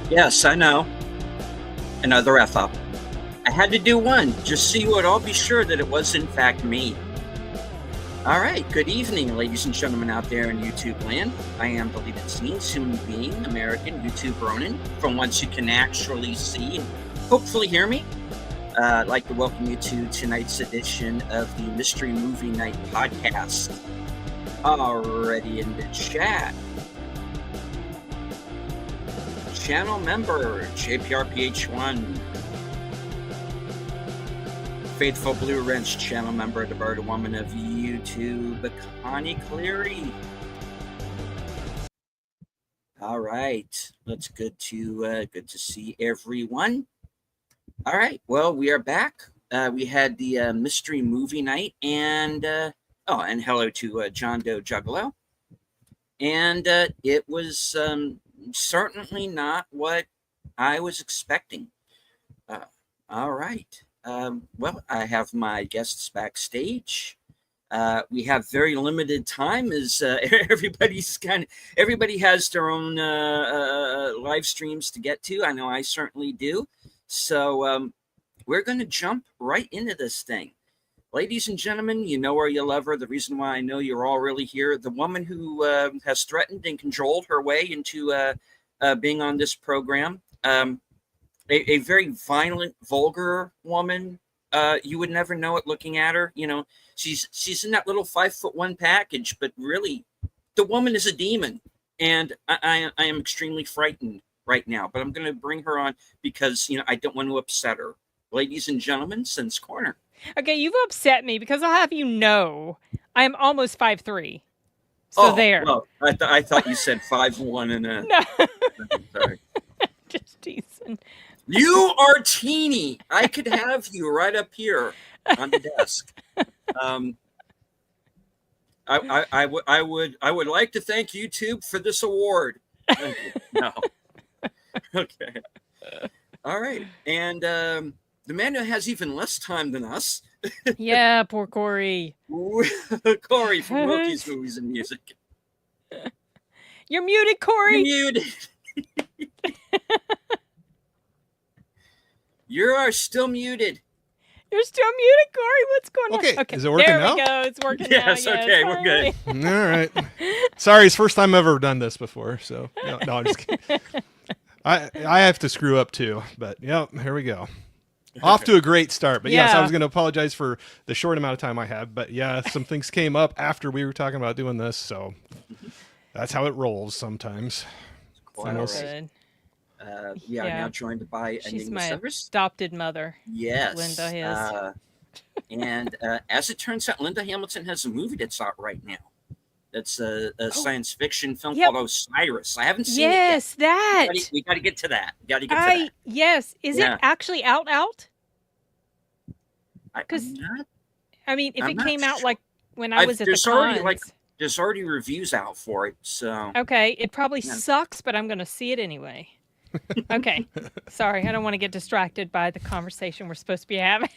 Yes, I know. Another F up. I had to do one, just so you would all be sure that it was in fact me. All right, good evening, ladies and gentlemen out there in YouTube land. I am Deleted Scenes, human being, American, YouTube Ronin, from whence you can actually see and hopefully hear me. I'd like to welcome you to tonight's edition of the Mystery Movie Night podcast. Already in the chat. Channel member, JPRPH1. Faithful Blue Wrench channel member, the Bird Woman of YouTube, Connie Cleary. All right, that's good to see everyone. All right, well, we are back. We had the Mystery Movie Night, and and hello to John Doe Juggalo. And it was certainly not what I was expecting. All right. Well, I have my guests backstage. We have very limited time as everybody has their own live streams to get to. I know I certainly do. So we're going to jump right into this thing. Ladies and gentlemen, you know her, you love her. The reason why I know you're all really here, the woman who has threatened and cajoled her way into being on this program. A very violent, vulgar woman. You would never know it looking at her. You know, she's in that little 5'1" package, but really, the woman is a demon, and I am extremely frightened right now. But I'm going to bring her on because I don't want to upset her. Ladies and gentlemen, Sin's Corner. Okay, you've upset me because I'll have you know I am almost 5'3". So there. Well, I thought you said 5'1" and a. No. Sorry. Just teasing. You are teeny. I could have you right up here on the desk. I would like to thank YouTube for this award. Thank you. No. Okay. All right. And the man who has even less time than us. Yeah, poor Corey. Corey from Wilky's Movies and Music. You're muted, Corey. You're muted. You are still muted. You're still muted, Corey. What's going on? Okay. Is it working now? There we go. It's working yes, now. Okay, we're good. All right. Sorry, it's the first time I've ever done this before. So, no, I'm just kidding. I have to screw up too. But, here we go. Off to a great start. But, yes, I was going to apologize for the short amount of time I had. But, yeah, some things came up after we were talking about doing this. So, that's how it rolls sometimes. Quite all right. Now joined by she's my adopted mother. Yes, Linda is. And as it turns out, Linda Hamilton has a movie that's out right now. That's a science fiction film called Osiris. I haven't seen it yet. Yes, that. We got to get to that. Yes, is it actually out? Because if it came out like when I was at the cons. There's already reviews out for it. So okay, it probably sucks, but I'm going to see it anyway. Okay. Sorry, I don't want to get distracted by the conversation we're supposed to be having.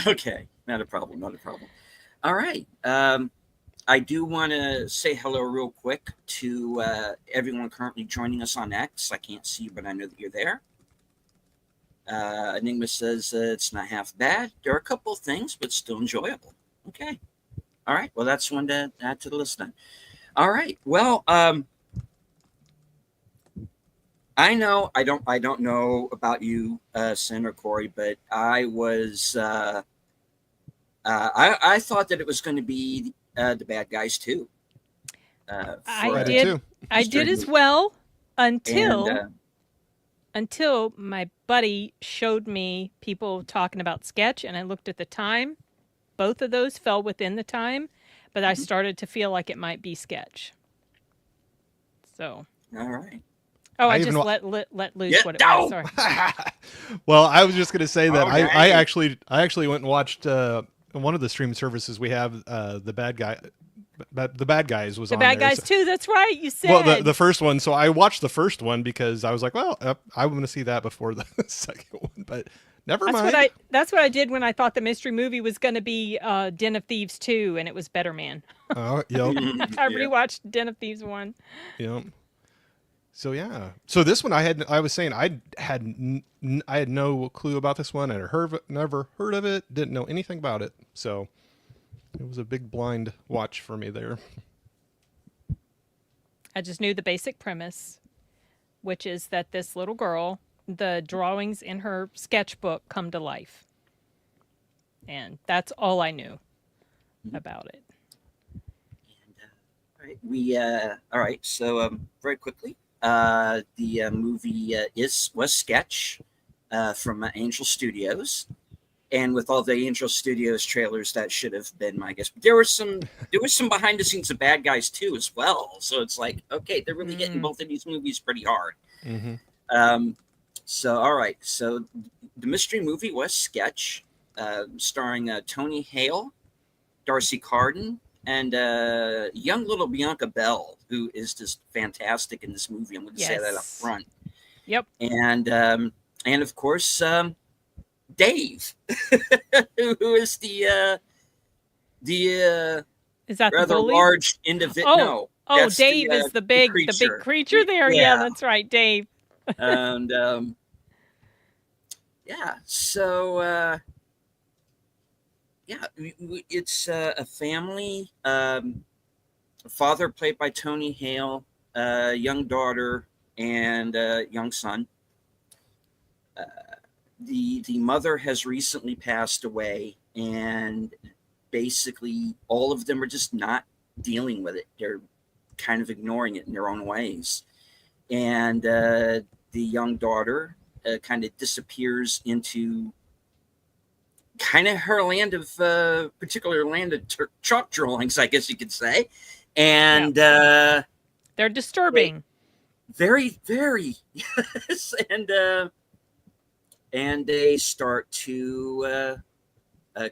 Okay, not a problem. All right. I do want to say hello real quick to everyone currently joining us on X. I can't see you, but I know that you're there. Enigma says it's not half bad. There are a couple of things, but still enjoyable. Okay. All right. Well, that's one to add to the list then. All right. Well, I know I don't know about you, Sin or Corey, but I was I thought that it was going to be the bad guys too. I did as well until my buddy showed me people talking about Sketch, and I looked at the time. Both of those fell within the time, but I started to feel like it might be Sketch. So. All right. Oh, I just let loose what it was. Sorry. Well, I was just going to say that I actually went and watched one of the streaming services we have. The Bad Guys was on there. The Bad Guys too. That's right. You said. Well, the first one. So I watched the first one because I was like, well, I want to see that before the second one. But never mind. That's what I did when I thought the mystery movie was going to be Den of Thieves 2, and it was Better Man. Oh, yep. I rewatched Den of Thieves 1. Yep. So yeah. So this one I was saying I had no clue about this one. I had never heard of it. Didn't know anything about it. So it was a big blind watch for me there. I just knew the basic premise, which is that this little girl, the drawings in her sketchbook come to life. And that's all I knew about it. And, all right. So very quickly, the movie was Sketch from Angel Studios. And with all the Angel Studios trailers, that should have been my guess. There was some behind the scenes of bad guys too as well. So it's like, okay, they're really hitting both of these movies pretty hard. Mm-hmm. So all right, so the mystery movie was Sketch, starring Tony Hale, Darcy Carden, and young little Bianca Bell, who is just fantastic in this movie. I'm going to say that up front. Yep. And of course. Dave, who is the is that rather the bully? large individual? Dave is the big creature there. Yeah, that's right, Dave. And so it's a family. Father played by Tony Hale, young daughter, and young son. The mother has recently passed away, and basically all of them are just not dealing with it. They're kind of ignoring it in their own ways. And the young daughter kind of disappears into kind of her particular land of chalk drawings, I guess you could say. And they're disturbing. Very, very. Yes. And they start to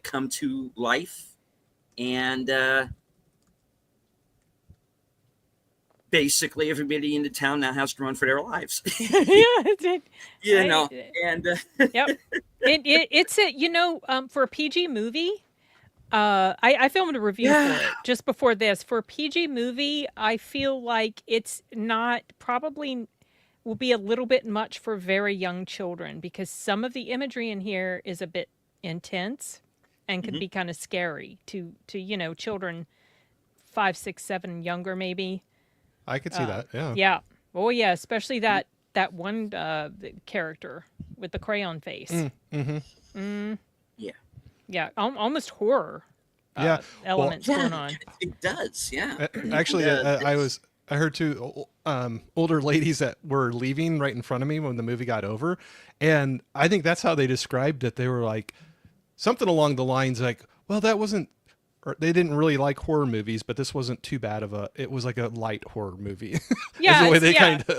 come to life, and basically everybody in the town now has to run for their lives. And yep. It's for a PG movie. I filmed a review for it just before this. For a PG movie, I feel like it's not probably. Will be a little bit much for very young children, because some of the imagery in here is a bit intense and can be kind of scary to children 5, 6, 7 younger maybe. I could see that. Yeah. Yeah. Oh yeah, especially that one character with the crayon face. Yeah. Yeah. Almost horror. Elements going on. It does. Yeah. Actually, I heard two older ladies that were leaving right in front of me when the movie got over. And I think that's how they described it. They were like something along the lines like, well, that wasn't, or they didn't really like horror movies, but this wasn't too bad it was like a light horror movie. Yeah. the way they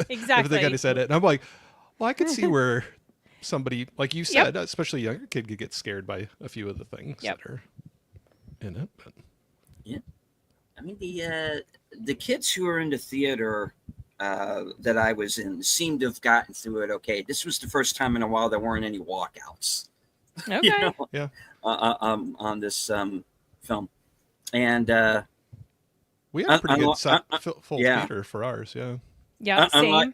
exactly. They kind of said it. And I'm like, well, I could see where somebody, like you said, especially a younger kid, could get scared by a few of the things that are in it. But. Yeah. I mean, the kids who are in the theater that I was in seemed to have gotten through it okay. This was the first time in a while there weren't any walkouts. Okay. On this film, and we had a pretty good full theater for ours. Yeah. Yeah. Same.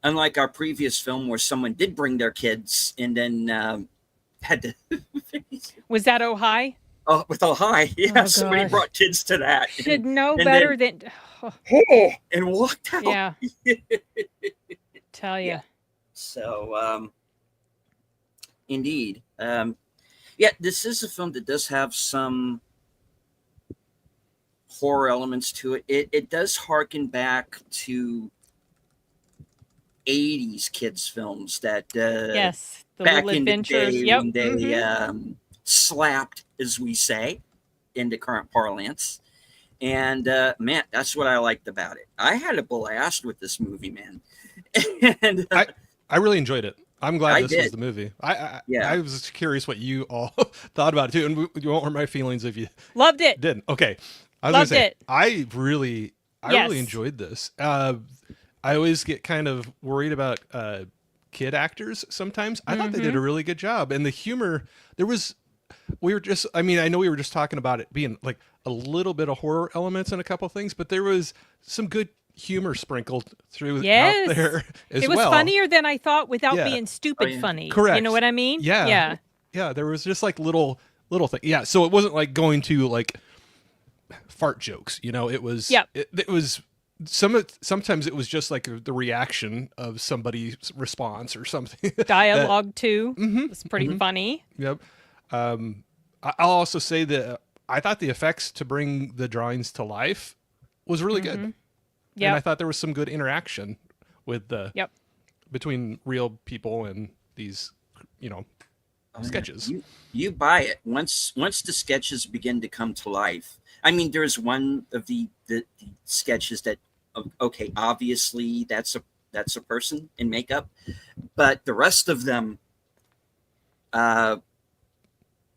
Unlike our previous film where someone did bring their kids and then had to. Was that Ohio? Oh, with Ohio, yeah. Somebody brought kids to that. Should know better than. And walked out. Yeah. Tell you. Yeah. So, indeed. This is a film that does have some horror elements to it. It does harken back to 80s kids films that the back Little in Adventures. The day when they slapped, as we say, into current parlance. And man, that's what I liked about it. I had a blast with this movie, man. And I really enjoyed it. I'm glad this was the movie. I was curious what you all thought about it too, and you won't hurt my feelings if you loved it. Didn't. Okay, I was loved gonna say it. I really enjoyed this. I always get kind of worried about kid actors sometimes. I thought they did a really good job, and the humor I know we were just talking about it being like a little bit of horror elements and a couple things, but there was some good humor sprinkled through out It there as was well. funnier than I thought without being stupid funny. Correct. You know what I mean? Yeah. There was just like little thing. Yeah. So it wasn't like going to like fart jokes. It was. It was sometimes it was just like the reaction of somebody's response or something. Dialogue too. Was pretty funny. Yep. I'll also say that I thought the effects to bring the drawings to life was really good. Yeah. And I thought there was some good interaction with between real people and these, sketches. You buy it once the sketches begin to come to life. I mean, there's one of the sketches that, okay, obviously that's a person in makeup, but the rest of them,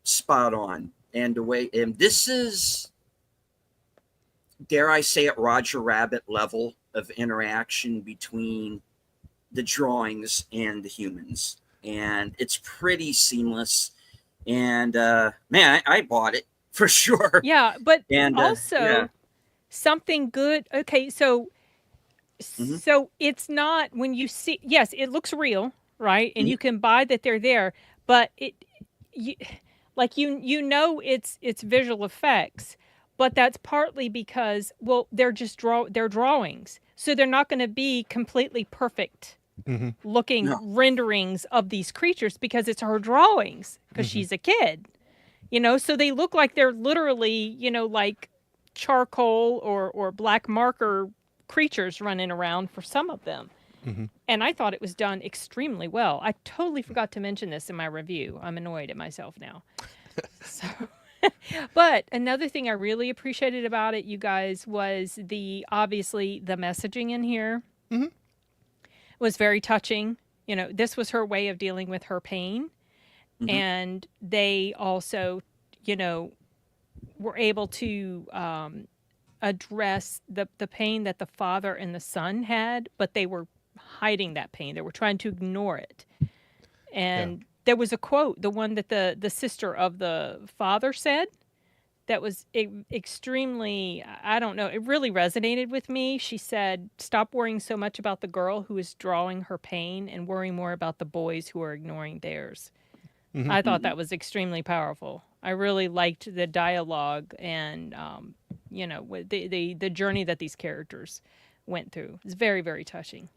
spot on. And this is, dare I say it, Roger Rabbit level of interaction between the drawings and the humans. And it's pretty seamless. And man, I bought it for sure. Yeah, but also something good. Okay, so it's not when you see. Yes, it looks real, right? And you can buy that they're there, but it's visual effects. But that's partly because they're just they're drawings, so they're not going to be completely perfect looking renderings of these creatures because it's her drawings because she's a kid, so they look like they're literally, like charcoal or black marker creatures running around for some of them. And I thought it was done extremely well. I totally forgot to mention this in my review. I'm annoyed at myself now. But another thing I really appreciated about it, you guys, was obviously the messaging in here was very touching. This was her way of dealing with her pain. And they also, were able to address the pain that the father and the son had, but they were hiding that pain. They were trying to ignore it. And there was a quote, the one that the sister of the father said, that was extremely, I don't know, it really resonated with me. She said, "Stop worrying so much about the girl who is drawing her pain and worry more about the boys who are ignoring theirs." I thought that was extremely powerful. I really liked the dialogue and, the journey that these characters went through. It's very, very touching.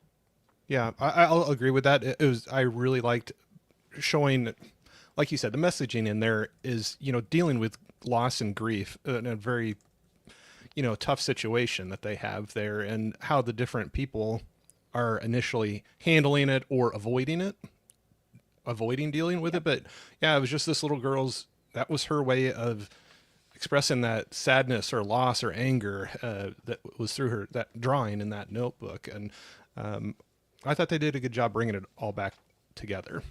Yeah, I'll agree with that. I really liked showing, like you said, the messaging in there is, dealing with loss and grief in a very, tough situation that they have there, and how the different people are initially handling it or avoiding dealing with it. But yeah, it was just this little girl's, that was her way of expressing that sadness or loss or anger that was through that drawing in that notebook. And I thought they did a good job bringing it all back together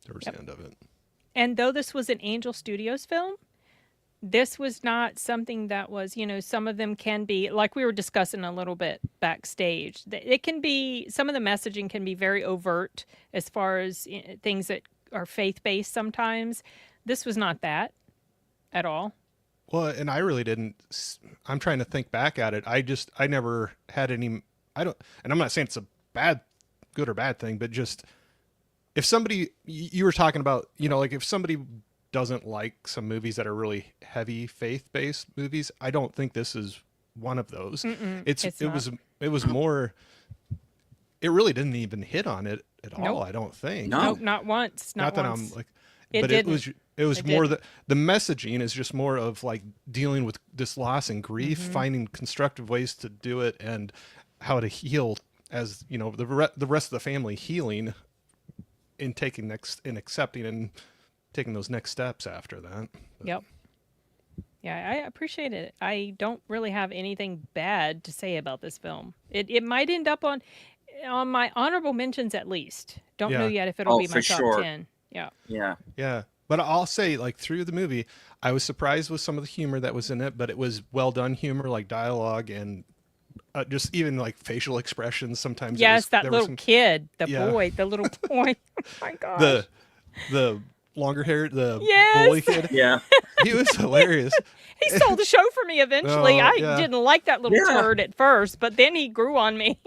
towards the end of it. And though this was an Angel Studios film, this was not something that was, some of them can be, like we were discussing a little bit backstage, it can be, some of the messaging can be very overt as far as things that are faith-based sometimes. This was not that at all. Well, and I really didn't, I'm trying to think back at it. I never had any, and I'm not saying it's a good or bad thing, but just if somebody, you were talking about, like if somebody doesn't like some movies that are really heavy faith-based movies, I don't think this is one of those. It was more, it really didn't even hit on it at all. I don't think. No, not once. Not that I'm like, it was more the messaging is just more of like dealing with this loss and grief, finding constructive ways to do it, and how to heal as, the rest of the family healing in accepting and taking those next steps after that. But. Yep. Yeah, I appreciate it. I don't really have anything bad to say about this film. It might end up on my honorable mentions at least. Don't know yet if it'll be my top 10. Yeah. Yeah. Yeah. But I'll say, like, through the movie, I was surprised with some of the humor that was in it, but it was well done humor, like dialogue and just even like facial expressions. Sometimes that little kid, the boy, the little boy. Oh my gosh. longer hair, the Yes. bully kid. Yeah. He was hilarious. He stole the show for me eventually. Oh, I yeah. didn't like that little turd at first, but then he grew on me.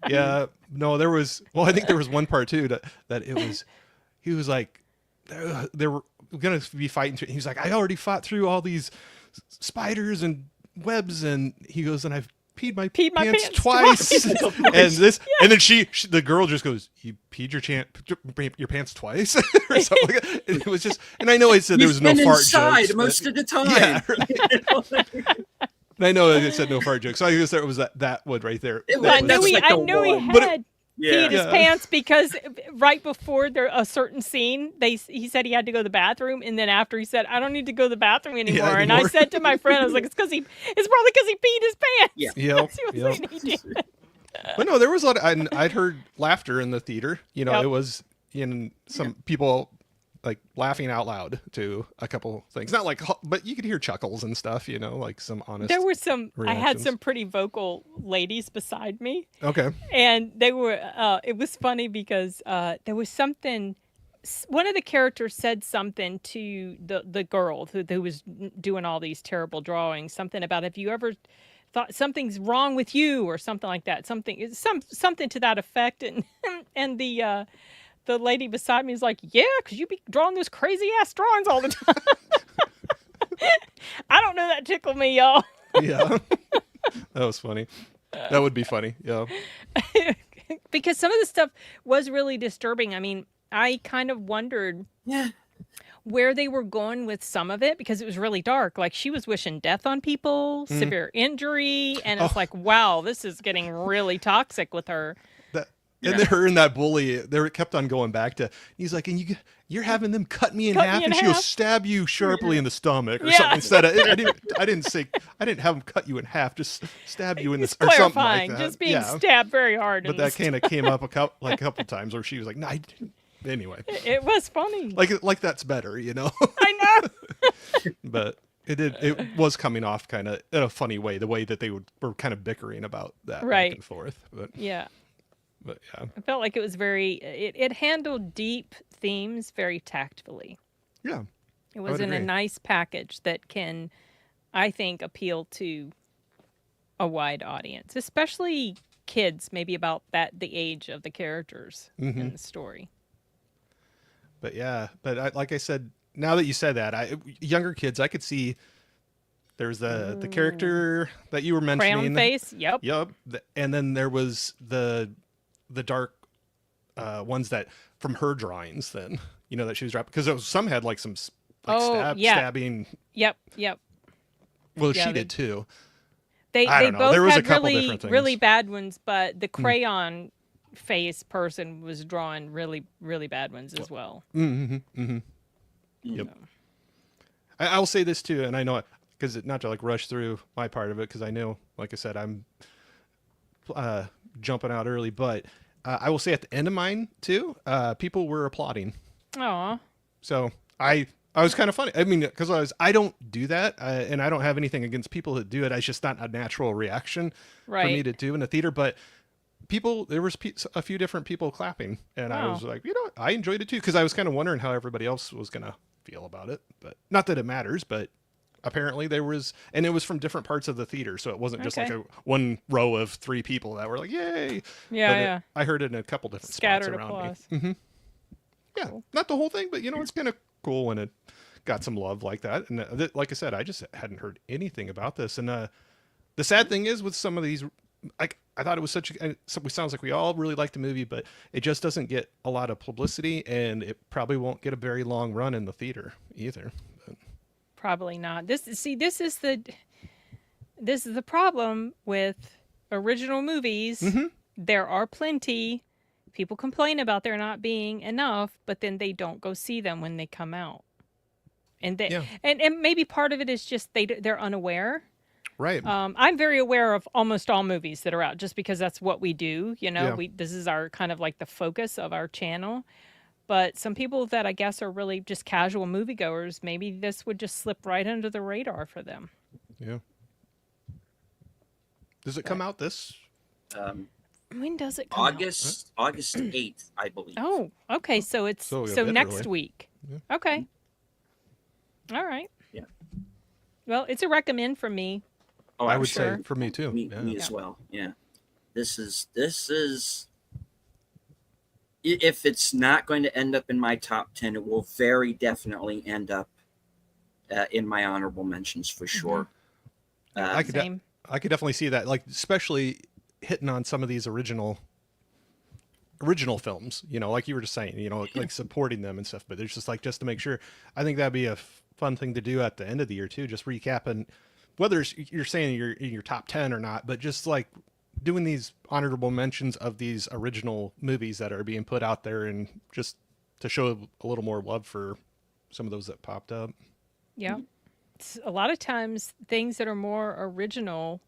Yeah. No, there was. Well, I think there was one part too that it was. He was like, they were gonna be fighting. He was like, I already fought through all these spiders and webs, and he goes, and I've peed my pants twice. And this, and then the girl just goes, "You peed your pants twice," or something like that. And it was just, and I know I said there was no fart jokes most of the time. Yeah, right. And I know I said no fart jokes, so I guess there was that one right there. I knew he had peed his pants because right before a certain scene, he said he had to go to the bathroom, and then after he said, "I don't need to go to the bathroom anymore." And I said to my friend, I was like, "It's probably because he peed his pants." Yeah. But no, there was a lot. I'd heard laughter in the theater. You know, it was in some people like laughing out loud to a couple things. Not like, but you could hear chuckles and stuff. You know, like some honest. There were some. Reactions. I had some pretty vocal ladies beside me. Okay. And they were. It was funny because there was something. One of the characters said something to the girl who was doing all these terrible drawings. Something about, have you ever thought something's wrong with you, or something like that. Something to that effect. And the lady beside me is like, "Yeah, because you be drawing those crazy ass drawings all the time." I don't know, that tickled me, y'all. Yeah. That was funny. That would be funny. Yeah. Because some of the stuff was really disturbing. I mean, I kind of wondered where they were going with some of it, because it was really dark. Like, she was wishing death on people, severe injury, and it's like, wow, this is getting really toxic with her. And her and that bully, they kept on going back to. He's like, and you're having them cut me in half, and she'll stab you sharply in the stomach or something. Instead of, I didn't have them cut you in half, just stab you in the or something like that. Just being stabbed very hard. But that kind of came up a couple times where she was like, "No, I didn't." Anyway, it was funny. Like that's better, you know. I know. But it was coming off kind of in a funny way, the way that they were kind of bickering about that back and forth. But yeah. But yeah, I felt like it was it handled deep themes very tactfully. Yeah. It was in a nice package that can, I think, appeal to a wide audience, especially kids, maybe about the age of the characters in the story. But yeah, like I said, now that you said that, younger kids, I could see there's the character that you were mentioning. Crayon face, yep. And then there was the dark ones that from her drawings then, you know, that she was dropping, because some had like some stabbing. Yep. Well, she did too. They both had really bad ones, but the crayon face person was drawing really, really bad ones as well. Yep. I will say this too, and I know it because not to like rush through my part of it, because I know, like I said, I'm jumping out early, but I will say at the end of mine too, people were applauding. Aw. So I was kind of funny. I mean, because I don't do that, and I don't have anything against people that do it. It's just not a natural reaction for me to do in a theater. But there was a few different people clapping, and I was like, you know, I enjoyed it too, because I was kind of wondering how everybody else was gonna feel about it. But not that it matters, but apparently there was, and it was from different parts of the theater, so it wasn't just like one row of 3 people that were like, yay. Yeah. I heard it in a couple different scattered spots around applause. me. Yeah, cool. Not the whole thing, but you know, it's kind of cool when it got some love like that. And like I said, I just hadn't heard anything about this. And the sad thing is with some of these, like, I thought it was it sounds like we all really like the movie, but it just doesn't get a lot of publicity, and it probably won't get a very long run in the theater either. But. Probably not. This is the problem with original movies. There are plenty. People complain about there not being enough, but then they don't go see them when they come out. And and maybe part of it is just they're unaware. Right. I'm very aware of almost all movies that are out, just because that's what we do. You know, this is our kind of like the focus of our channel. But some people that I guess are really just casual moviegoers, maybe this would just slip right under the radar for them. Yeah. Does it come out this? When does it come out? August 8th, I believe. Oh, okay. So it's so next week. Yeah. Okay. All right. Yeah. Well, it's a recommend from me. Oh, I would say for me too. Me as well. Yeah. This is if it's not going to end up in my top 10, it will very definitely end up in my honorable mentions for sure. I could definitely see that, like especially hitting on some of these original films, like you were just saying, like supporting them and stuff. But it's just to make sure. I think that'd be a fun thing to do at the end of the year too, just recapping whether you're saying you're in your top 10 or not, but just like doing these honorable mentions of these original movies that are being put out there, and just to show a little more love for some of those that popped up. Yeah. A lot of times things that are more original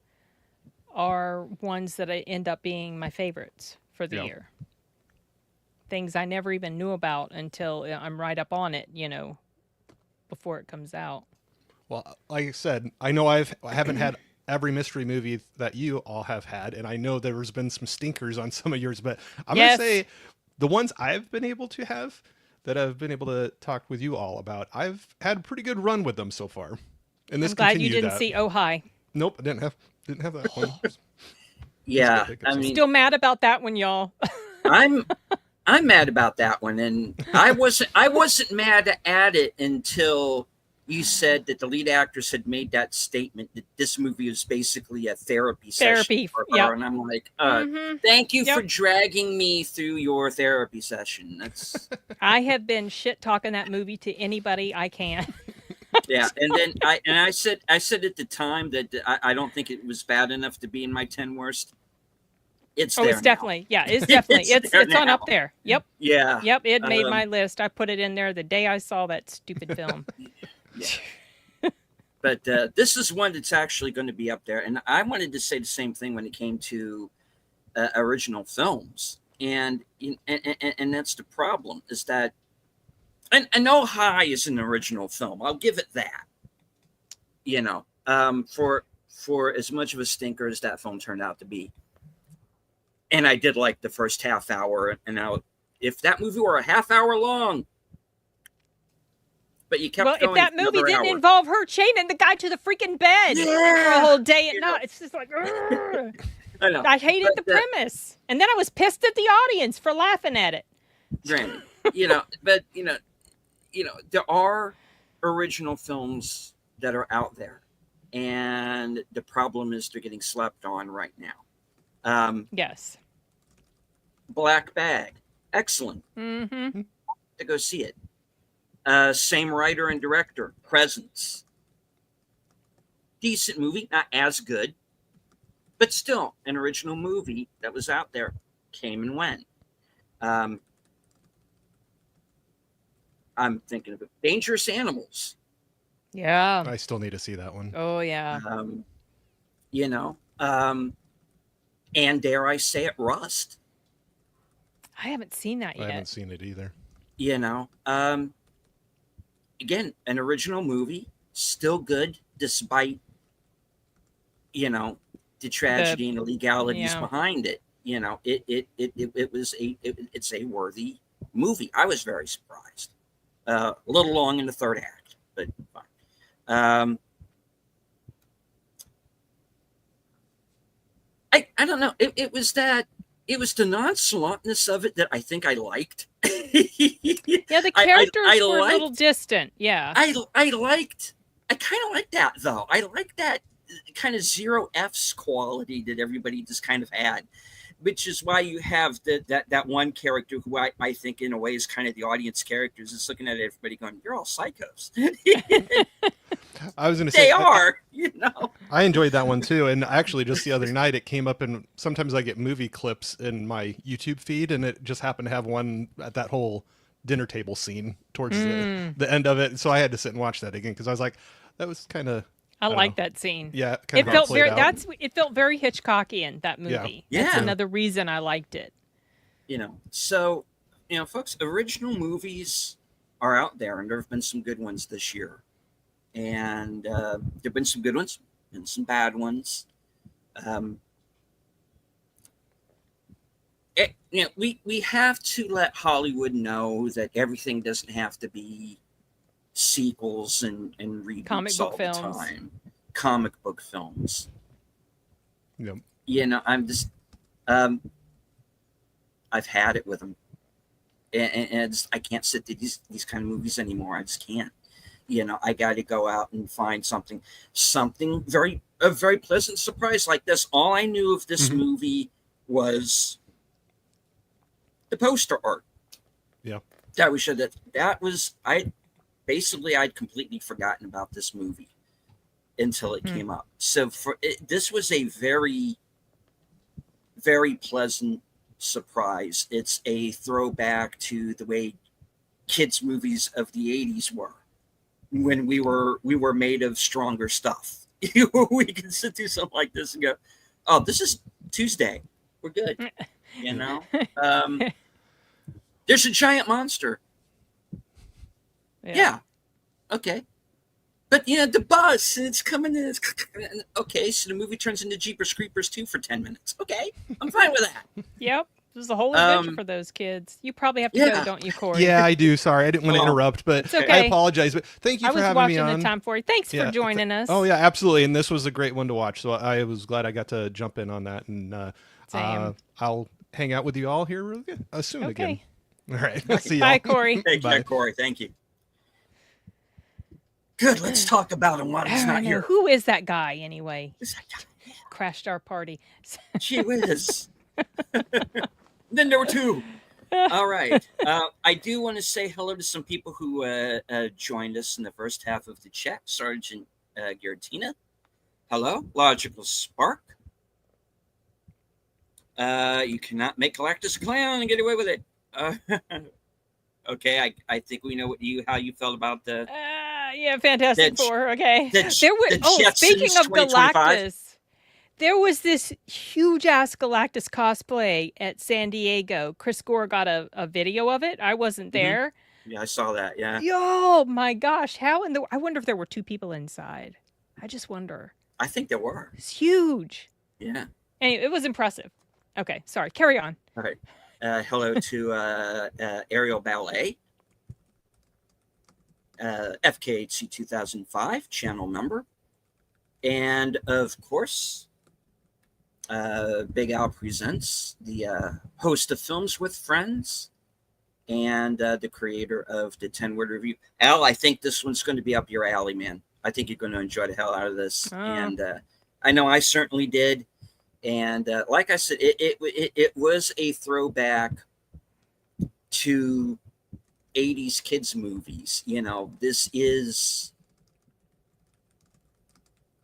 are ones that I end up being my favorites for the year. Things I never even knew about until I'm right up on it, before it comes out. Well, like I said, I know I haven't had every mystery movie that you all have had, and I know there's been some stinkers on some of yours, but I'm going to say the ones I've been able to have, that I've been able to talk with you all about, I've had a pretty good run with them so far. And this I'm glad you didn't see Oh Hi. Nope, I didn't have that one. Yeah, I mean, still mad about that one, y'all. I'm mad about that one, and I wasn't mad at it until you said that the lead actress had made that statement that this movie was basically a therapy session for her, and I'm like, thank you for dragging me through your therapy session. That's I have been shit talking that movie to anybody I can. Yeah, and then I said at the time that I don't think it was bad enough to be in my 10 worst. It's definitely it's on up there. Yep. Yeah. Yep. It made my list. I put it in there the day I saw that stupid film. Yeah. But this is one that's actually going to be up there, and I wanted to say the same thing when it came to original films, and that's the problem, is that, and No High is an original film. I'll give it that. For as much of a stinker as that film turned out to be. And I did like the first half hour. And now, if that movie were a half hour long, but you kept going. If that movie didn't involve her chaining the guy to the freaking bed for a whole day and night, it's just like, I know. I hated the premise. And then I was pissed at the audience for laughing at it. Granted, but there are original films that are out there, and the problem is they're getting slept on right now. Yes. Black Bag, excellent. Mm-hmm. To go see it. Same writer and director, Presence. Decent movie, not as good, but still an original movie that was out there, came and went. I'm thinking of it. Dangerous Animals. Yeah. I still need to see that one. Oh, yeah. And dare I say it, Rust. I haven't seen that yet. I haven't seen it either. Again, an original movie, still good despite, the tragedy and illegalities behind it. It's a worthy movie. I was very surprised. A little long in the third act, but fine. I don't know. It was the nonchalantness of it that I think I liked. Yeah, the characters were a little distant. Yeah. I kind of liked that, though. I like that kind of zero F's quality that everybody just kind of had, which is why you have that one character who I think in a way is kind of the audience characters, is looking at everybody going, "You're all psychos." I was going to say they are, I enjoyed that one too, and actually just the other night it came up, and sometimes I get movie clips in my YouTube feed, and it just happened to have one at that whole dinner table scene towards the end of it, so I had to sit and watch that again because I was like, that was kind of. I like that scene. Yeah, it felt very Hitchcockian, that movie. Yeah. That's another reason I liked it. So folks, original movies are out there, and there have been some good ones this year. And there have been some good ones and some bad ones. we have to let Hollywood know that everything doesn't have to be sequels and reboots comic book all films. the time. Comic book films. Yep. I'm just, I've had it with them, and I can't sit through these kind of movies anymore. I just can't. I got to go out and find something a very pleasant surprise like this. All I knew of this movie was the poster art. Yeah, that was I'd completely forgotten about this movie until it came up. So this was a very, very pleasant surprise. It's a throwback to the way kids' movies of the 80s were, when we were made of stronger stuff. We can sit through something like this and go, "Oh, this is Tuesday. We're good." There's a giant monster. Yeah. Okay. But the bus, and it's coming in. Okay, so the movie turns into Jeepers Creepers 2 for 10 minutes. Okay, I'm fine with that. Yep. This is a whole adventure for those kids. You probably have to go, don't you, Corey? Yeah, I do. Sorry, I didn't want to interrupt, but it's okay. I apologize. But thank you for having me on. I was watching the time for you. Thanks for joining us. Oh, yeah, absolutely. And this was a great one to watch. So I was glad I got to jump in on that. And I'll hang out with you all here really soon again. All right. See y'all. Bye, Corey. Take care, Corey. Thank you. Good. Let's talk about him while he's not here. Who is that guy anyway? Crashed our party. Gee whiz. Then there were two. All right. I do want to say hello to some people who joined us in the first half of the chat. Sergeant Giratina. Hello. Logical Spark. You cannot make Galactus a clown and get away with it. Okay, I think we know how you felt about the. Fantastic Four. Okay. Speaking of Galactus, there was this huge ass Galactus cosplay at San Diego. Chris Gore got a video of it. I wasn't there. Yeah, I saw that. Yeah. Yo, my gosh! I wonder if there were two people inside. I just wonder. I think there were. It's huge. Yeah. Anyway, it was impressive. Okay, sorry. Carry on. All right. Hello to Aerial Ballet. FKHC 2005 channel member, and of course Big Al Presents, the host of Films with Friends and the creator of the 10-word review. Al, I think this one's going to be up your alley, man. I think you're going to enjoy the hell out of this. And I know I certainly did. And like I said, it was a throwback to 80s kids movies. This is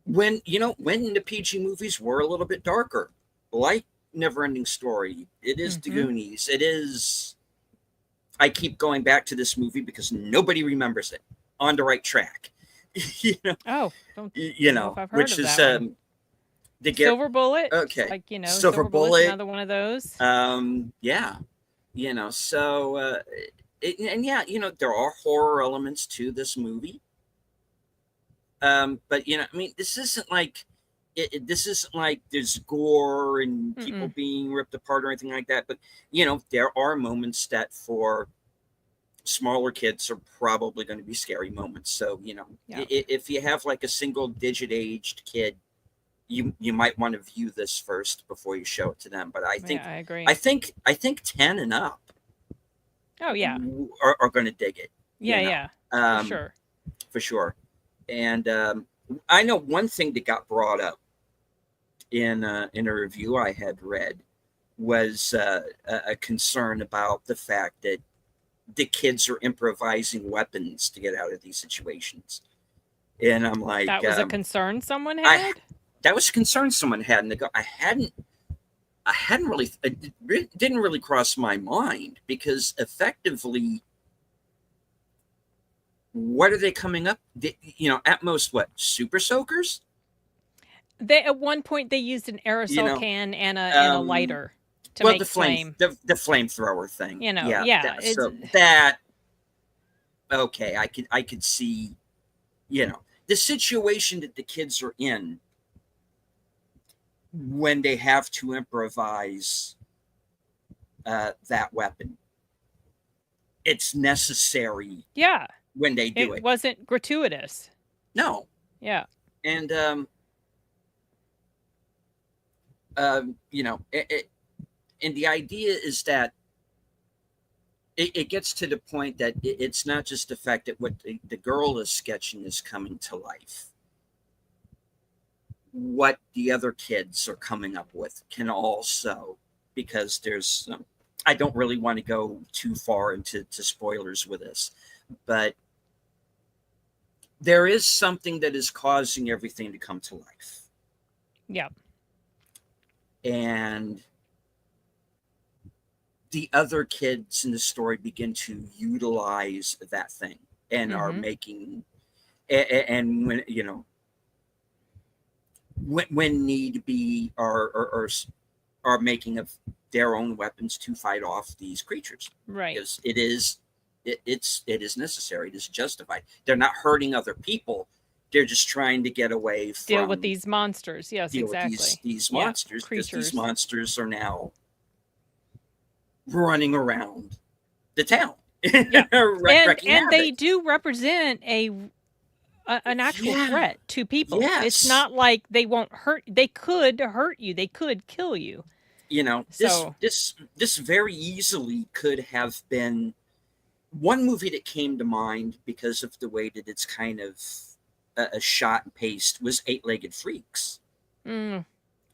when the PG movies were a little bit darker, like Neverending Story. It is The Goonies. It is. I keep going back to this movie because nobody remembers it. On the Right Track. Which is the Silver Bullet. Okay, like Silver Bullet, another one of those. So. There are horror elements to this movie. But this isn't like there's gore and people being ripped apart or anything like that. But there are moments that for smaller kids are probably going to be scary moments. So if you have like a single-digit aged kid, you might want to view this first before you show it to them. But I agree. I think 10 and up. Oh yeah, are going to dig it. For sure. And I know one thing that got brought up in a review I had read was a concern about the fact that the kids are improvising weapons to get out of these situations. And I'm like, that was a concern someone had. That was a concern someone had, and they go, I hadn't really, it didn't really cross my mind, because effectively, what are they coming up? At most, what, super soakers? At one point they used an aerosol can and a lighter to make flame. The flamethrower thing. Okay, I could see, the situation that the kids are in when they have to improvise that weapon. It's necessary. Yeah. When they do it. It wasn't gratuitous. No. Yeah. And, you know, and the idea is that it gets to the point that it's not just the fact that what the girl is sketching is coming to life. What the other kids are coming up with can also, because there's, I don't really want to go too far into spoilers with this, but there is something that is causing everything to come to life. Yeah. And the other kids in the story begin to utilize that thing and are making, and when, you know, when need be, are making of their own weapons to fight off these creatures. Right. Because it is necessary. It is justified. They're not hurting other people. They're just trying to get away from deal with these monsters. Yes, exactly. These monsters, because these monsters are now running around the town. Yeah. and they do represent an actual threat to people. Yes. It's not like they won't hurt. They could hurt you. They could kill you. You know, this very easily could have been one movie that came to mind because of the way that it's kind of a shot and paced was Eight-Legged Freaks.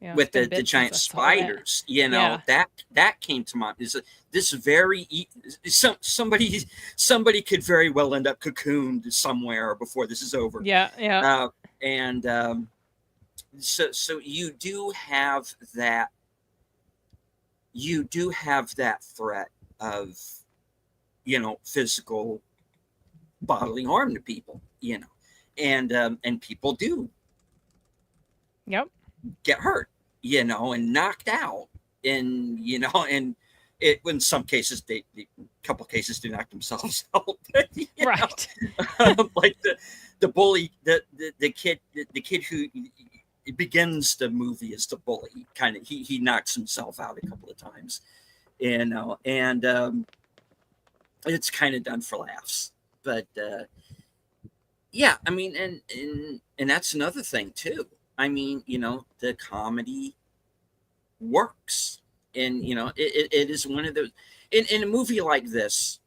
Yeah, with the giant spiders, you know, that came to mind. Is this very somebody could very well end up cocooned somewhere before this is over. So you do have that. You do have that threat of, you know, physical bodily harm to people, you know, and people do. Yep. Get hurt, you know, and knocked out, and you know, and it in some cases a couple cases do knock themselves out, right? Like the bully, the kid who begins the movie as the bully, kind of he knocks himself out a couple of times, you know, and it's kind of done for laughs, but yeah, I mean, and that's another thing too. I mean, you know, the comedy works, and you know, it is one of those in a movie like this.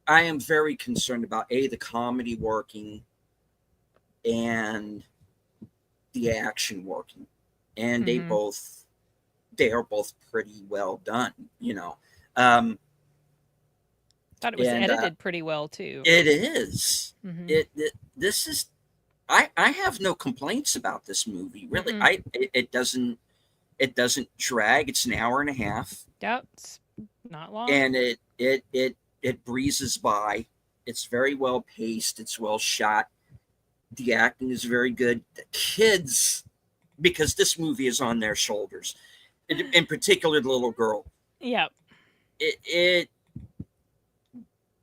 I am very concerned about the comedy working and the action working, and they are both pretty well done, you know. Thought it was edited pretty well too. It is. This is. I have no complaints about this movie. Really, it doesn't drag. It's an hour and a half. Yeah, it's not long. And it breezes by. It's very well paced. It's well shot. The acting is very good. The kids, because this movie is on their shoulders, in particular the little girl. Yeah.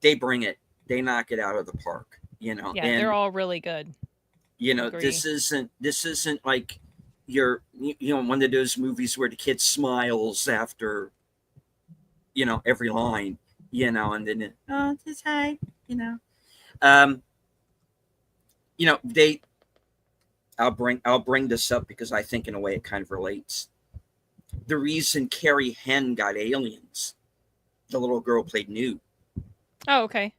They bring it. They knock it out of the park, you know. Yeah, and they're all really good. You know, this isn't like you know, one of those movies where the kid smiles after, you know, every line, you know, and then this hi, you know. You know, I'll bring this up because I think in a way it kind of relates. The reason Carrie Henn got Aliens, the little girl played Newt. Oh, okay.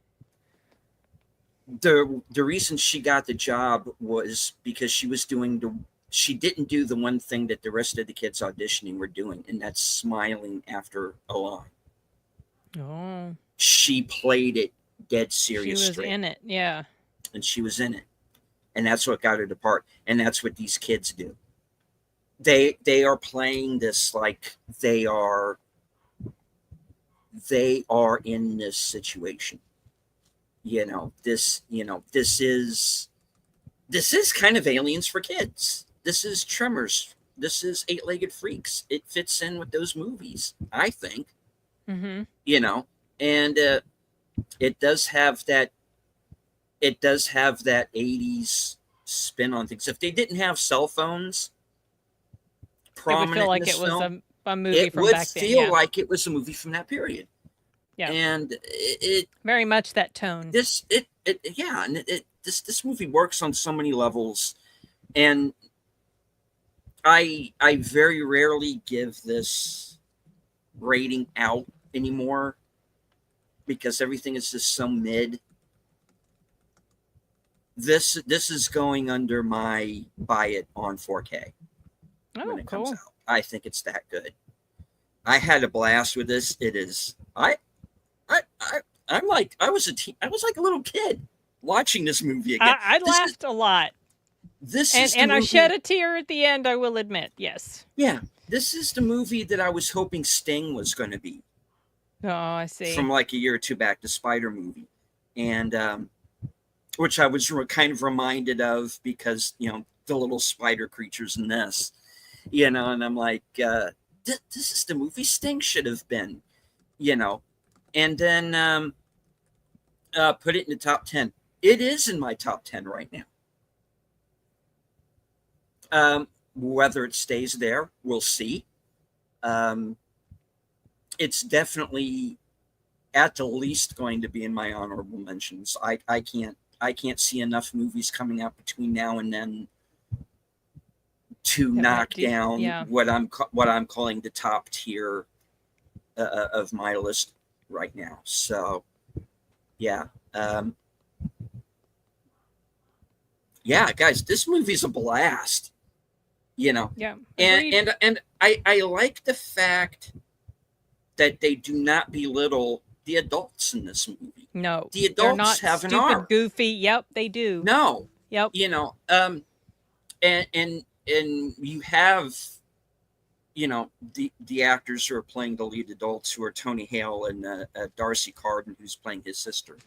The reason she got the job was because she didn't do the one thing that the rest of the kids auditioning were doing, and that's smiling after a line. Oh. She played it dead serious. She was in it, yeah. And she was in it. And that's what got her the part. And that's what these kids do. They are playing this like they are in this situation. You know, this is kind of Aliens for kids. This is Tremors. This is Eight-Legged Freaks. It fits in with those movies, I think. You know, and it does have that 80s spin on things. If they didn't have cell phones, prominent. It would feel like in this it was film. a movie from would back then. feel like it was a movie from that period. Yeah, and it very much that tone. This movie works on so many levels, and I very rarely give this rating out anymore because everything is just so mid. This is going under my buy it on 4K when it comes out. I think it's that good. I had a blast with this. It is. I'm like I was like a little kid watching this movie again. I laughed a lot. And I shed a tear at the end, I will admit. Yes. Yeah, this is the movie that I was hoping Sting was going to be. Oh, I see. From like a year or two back, the Spider movie, and which I was kind of reminded of because the little spider creatures in this, and I'm like, this is the movie Sting should have been, and then put it in the top 10. It is in my top 10 right now. Whether it stays there, we'll see. It's definitely at the least going to be in my honorable mentions. I can't see enough movies coming out between now and then to knock down what I'm calling the top tier of my list right now. So yeah. Guys, this movie's a blast. Yeah. And I like the fact that they do not belittle the adults in this movie. No. The adults have an arc. Goofy. Yep, they do. No. Yep. And you have the actors who are playing the lead adults, who are Tony Hale and Darcy Carden, who's playing his sister,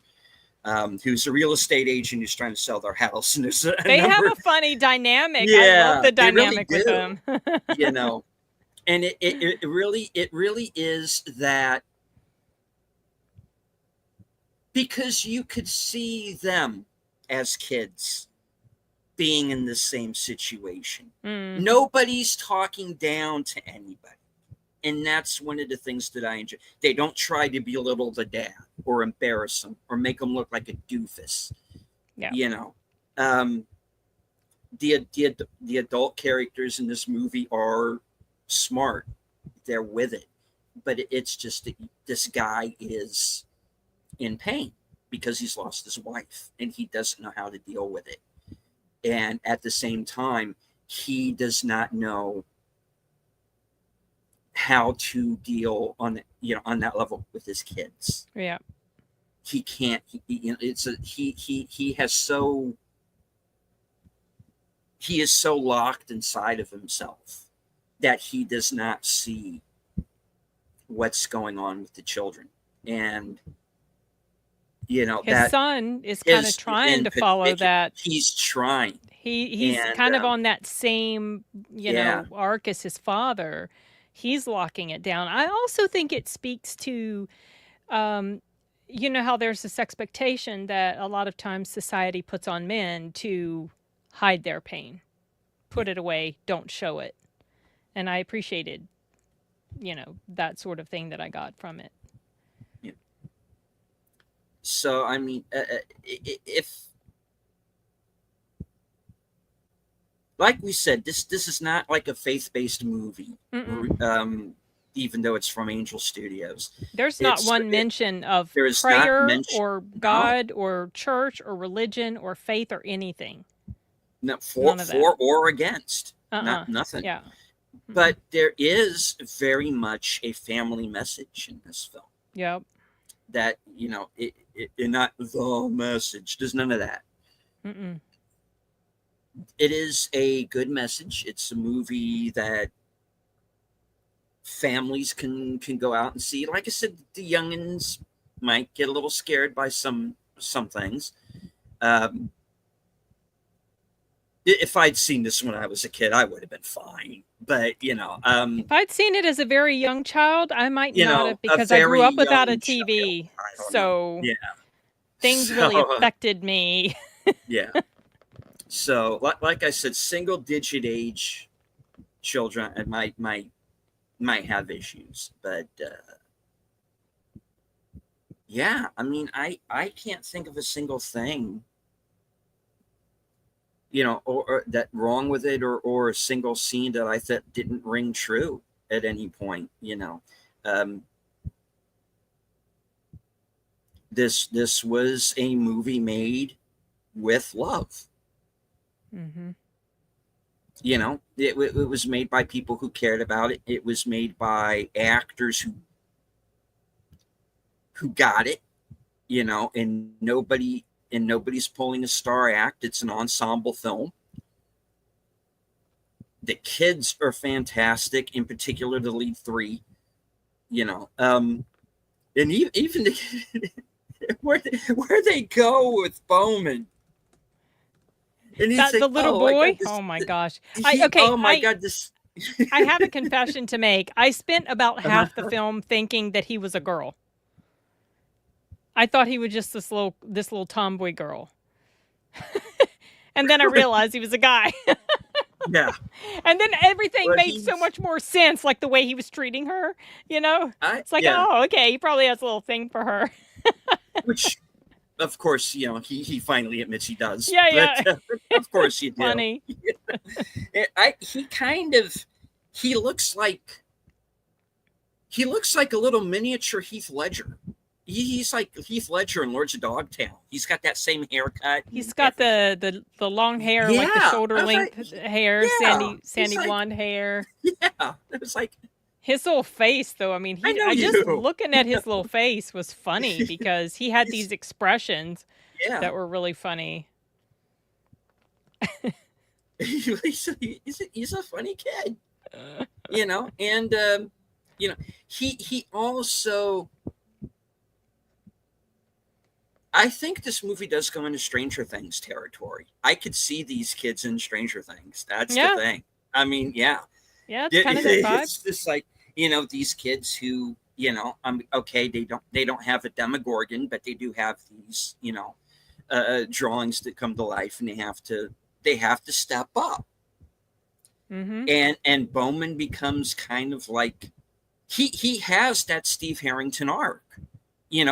who's a real estate agent who's trying to sell their house. And they have a funny dynamic. I love the dynamic with them. And it really is that, because you could see them as kids being in the same situation. Nobody's talking down to anybody. And that's one of the things that I enjoy. They don't try to belittle the dad or embarrass him or make him look like a doofus. Yeah. The adult characters in this movie are smart. They're with it. But it's just that this guy is in pain because he's lost his wife and he doesn't know how to deal with it. And at the same time, he does not know how to deal on that level with his kids. Yeah. He can't, he is so locked inside of himself that he does not see what's going on with the children. And his son is kind of trying to follow that. He's trying. He's kind of on that same, arc as his father. He's locking it down. I also think it speaks to, how there's this expectation that a lot of times society puts on men to hide their pain, put it away, don't show it. And I appreciated, that sort of thing that I got from it. Yeah. So, I mean, if, like we said, this is not like a faith-based movie, even though it's from Angel Studios. There's not one mention of prayer or God or church or religion or faith or anything. No, for or against. Nothing. Yeah. But there is very much a family message in this film. Yep. That, it not the message. There's none of that. It is a good message. It's a movie that families can go out and see. Like I said, the youngins might get a little scared by some things. If I'd seen this when I was a kid, I would have been fine. But if I'd seen it as a very young child, I might not have, because I grew up without a TV. So things really affected me. Yeah. So, like I said, single digit age children might have issues, but yeah, I mean, I can't think of a single thing, or that wrong with it, or a single scene that I thought didn't ring true at any point. This was a movie made with love. Mm-hmm. It was made by people who cared about it. It was made by actors who got it, and nobody's pulling a star act. It's an ensemble film. The kids are fantastic, in particular the lead three, and even where they go with Bowman. And he's the little boy. Oh my gosh! God! I have a confession to make. I spent about half the film thinking that he was a girl. I thought he was just this little tomboy girl, and then I realized he was a guy. Yeah. And then everything made so much more sense, like the way he was treating her. It's like, oh, okay, he probably has a little thing for her. Which, of course, he finally admits he does. Yeah, but, of course you do. Funny. He looks like a little miniature Heath Ledger. He's like Heath Ledger in Lords of Dogtown. He's got that same haircut. He's got the long hair, like the shoulder length hair, sandy blonde hair. Yeah, it was like his little face, though. I mean, looking at his little face was funny because he had these expressions that were really funny. He's a funny kid, and he also. I think this movie does go into Stranger Things territory. I could see these kids in Stranger Things. That's the thing. I mean, yeah. Yeah, it's kind of the vibe. It's just like, these kids who, okay, they don't have a Demogorgon, but they do have these, drawings that come to life, and they have to step up. Mm-hmm. And Bowman becomes kind of like he has that Steve Harrington arc.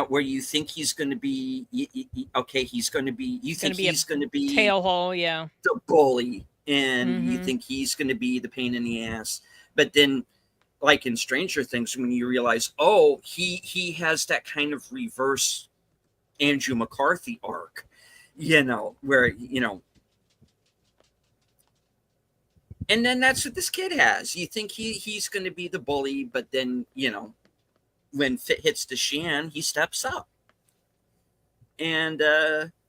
Where you think he's going to be, he's going to be, he's going to be tailhole, the bully, and you think he's going to be the pain in the ass. But then, like in Stranger Things, when you realize, he has that kind of reverse Andrew McCarthy arc, where, and then that's what this kid has. You think he's going to be the bully, but then, when fit hits the shan, he steps up, and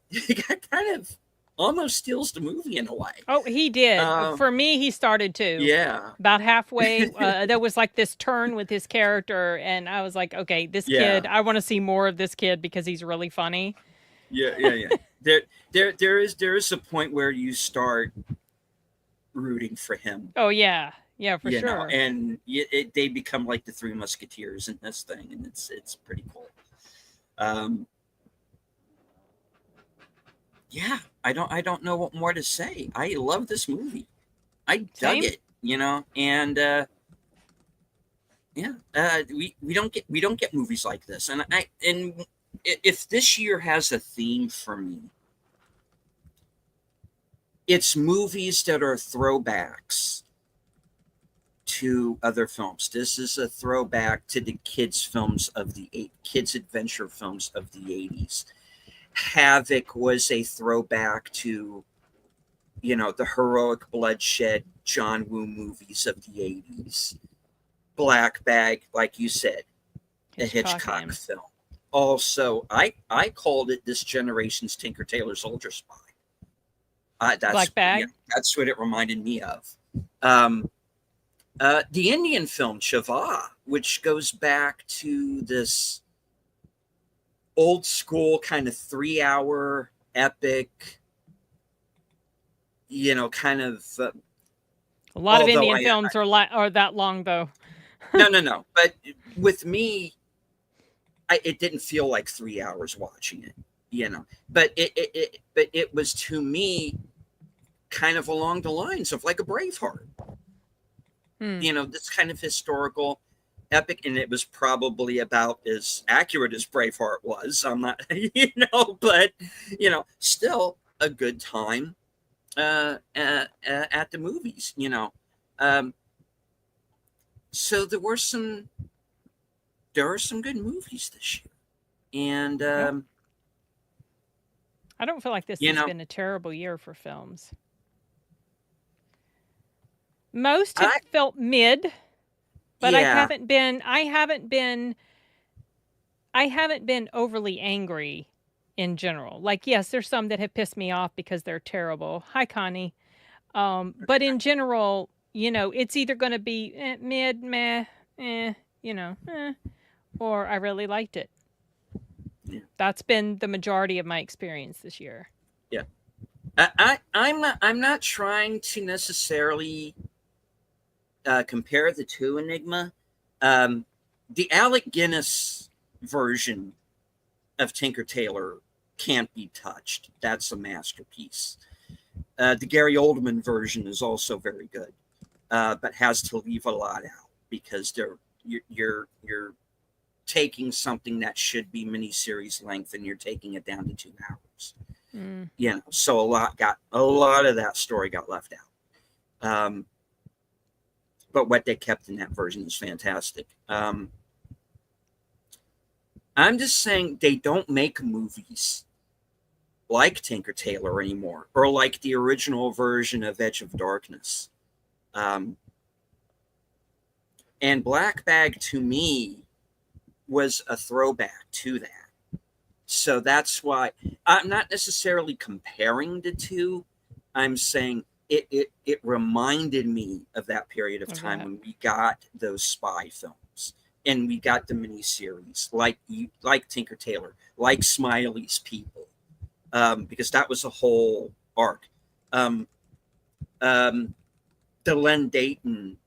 he kind of almost steals the movie in a way. Oh, he did. For me, he started to. Yeah. About halfway, there was like this turn with his character, and I was like, okay, this kid, I want to see more of this kid because he's really funny. Yeah. There is a point where you start rooting for him. Oh yeah. Yeah, for sure. And they become like the Three Musketeers in this thing, and it's pretty cool. Yeah, I don't know what more to say. I love this movie. I dug it, and we don't get movies like this, and if this year has a theme for me, it's movies that are throwbacks to other films. This is a throwback to the kids adventure films of the 80s. Havoc was a throwback to, the heroic bloodshed John Woo movies of the 80s. Black Bag, like you said, a Hitchcock film. Also, I called it this generation's Tinker Tailor Soldier Spy. Black Bag? Yeah, that's what it reminded me of. The Indian film Chava, which goes back to this old school kind of 3-hour epic, kind of. A lot of Indian films are that long, though. No. But with me, it didn't feel like 3 hours watching it, But it was, to me, kind of along the lines of like a Braveheart. this kind of historical epic, and it was probably about as accurate as Braveheart was. I'm not, but still a good time at the movies. So there are some good movies this year, and I don't feel like this has been a terrible year for films. Most have felt mid, but I haven't been overly angry in general. Like, yes, there's some that have pissed me off because they're terrible. Hi, Connie. But in general, it's either going to be mid, meh, or I really liked it. Yeah. That's been the majority of my experience this year. Yeah. I'm not trying to necessarily compare the two, Enigma. The Alec Guinness version of Tinker Tailor can't be touched. That's a masterpiece. The Gary Oldman version is also very good, but has to leave a lot out because you're taking something that should be miniseries length and you're taking it down to 2 hours. So a lot of that story got left out. But what they kept in that version is fantastic. I'm just saying they don't make movies like Tinker Tailor anymore, or like the original version of Edge of Darkness. And Black Bag, to me, was a throwback to that. So that's why I'm not necessarily comparing the two. I'm saying it reminded me of that period of time when we got those spy films and we got the miniseries like Tinker Tailor, like Smiley's People, because that was a whole arc. The Len Dayton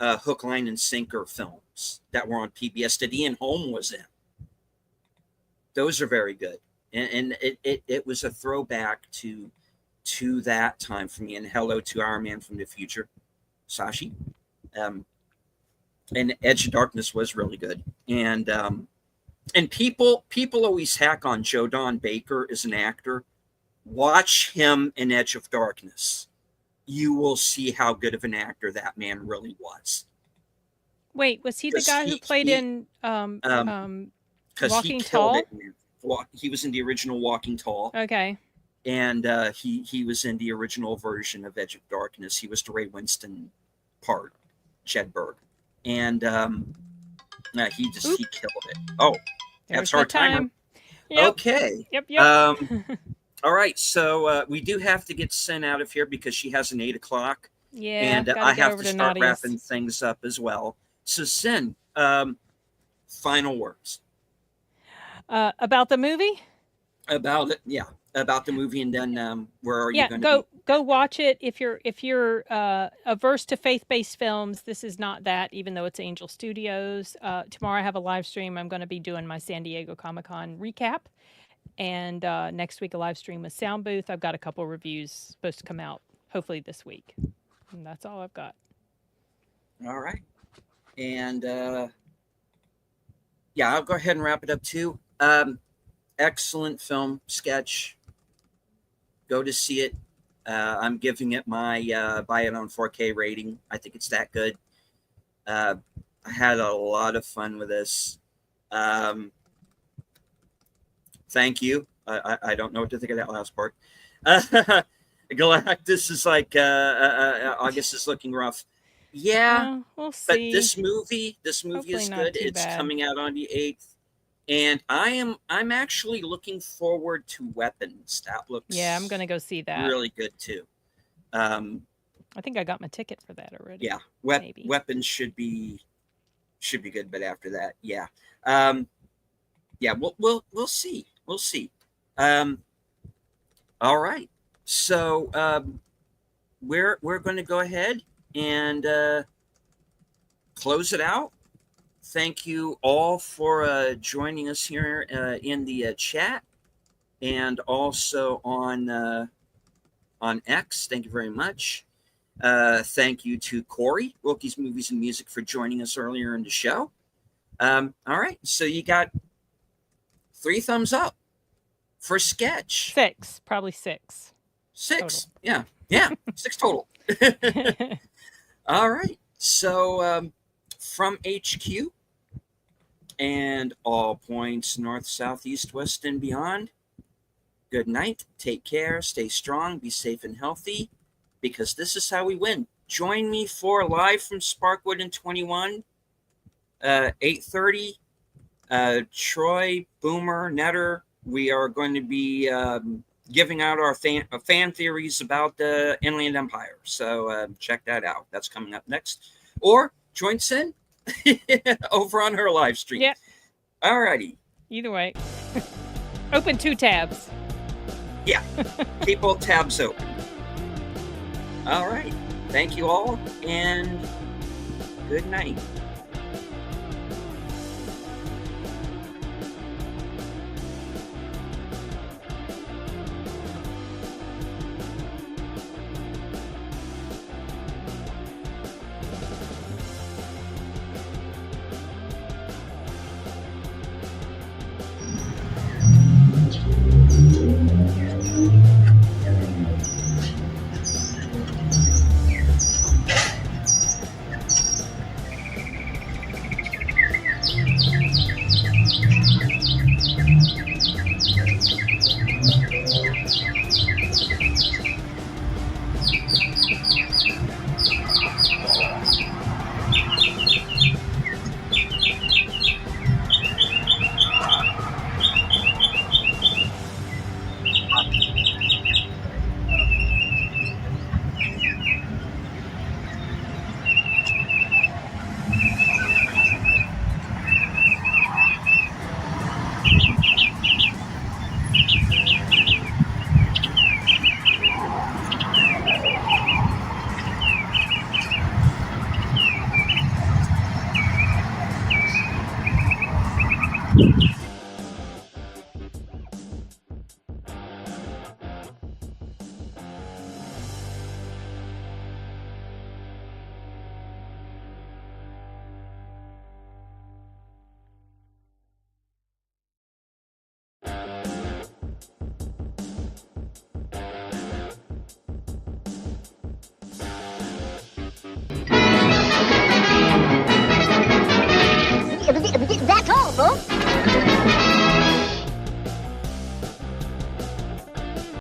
Hook, Line, and Sinker films that were on PBS that Ian Holm was in. Those are very good, and it was a throwback to that time for me. And hello to our man from the future, Sashi. And Edge of Darkness was really good. And people always hack on Joe Don Baker as an actor. Watch him in Edge of Darkness. You will see how good of an actor that man really was. Wait, was he the guy who played in Walking Tall? He was in the original Walking Tall. Okay. And he was in the original version of Edge of Darkness. He was the Ray Winston part, Jedburgh. And he killed it. Oh, that's our timer. Yep. Okay. Yep. All right. So we do have to get Sin out of here because she has an 8 o'clock. Yeah. And I have to start wrapping things up as well. So Sin, final words. About the movie? About it, yeah. About the movie, and then where are you going to go watch it. If you're averse to faith-based films, this is not that. Even though it's Angel Studios, tomorrow I have a live stream. I'm going to be doing my San Diego Comic-Con recap, and next week a live stream with Sound Booth. I've got a couple reviews supposed to come out hopefully this week, and that's all I've got. All right, and I'll go ahead and wrap it up too. Excellent film, Sketch. Go to see it. I'm giving it my buy it on 4K rating. I think it's that good. I had a lot of fun with this. Thank you. I don't know what to think of that last part. Galactus is like August is looking rough. Yeah, we'll see. But this movie hopefully is good. It's bad. Coming out on the 8th. And I'm actually looking forward to Weapons. That looks I'm gonna go see that. Really good too. I think I got my ticket for that already. Yeah, Weapons should be good, but after that, we'll see. We'll see. All right. So we're going to go ahead and close it out. Thank you all for joining us here in the chat, and also on X. Thank you very much. Thank you to Corey, Wilky's Movies and Music, for joining us earlier in the show. All right, so you got 3 thumbs up for Sketch. 6, probably 6. 6, total. Yeah, 6 total. All right, so from HQ and all points north, south, east, west, and beyond, good night, take care, stay strong, be safe and healthy, because this is how we win. Join me for Live from Sparkwood in 21, 8:30. Troy, Boomer, Netter, we are going to be giving out our fan theories about the Inland Empire. So check that out. That's coming up next. Or join Sin over on her live stream. Yep. All righty. Either way. Open 2 tabs. Yeah. Keep both tabs open. All right. Thank you all, and good night.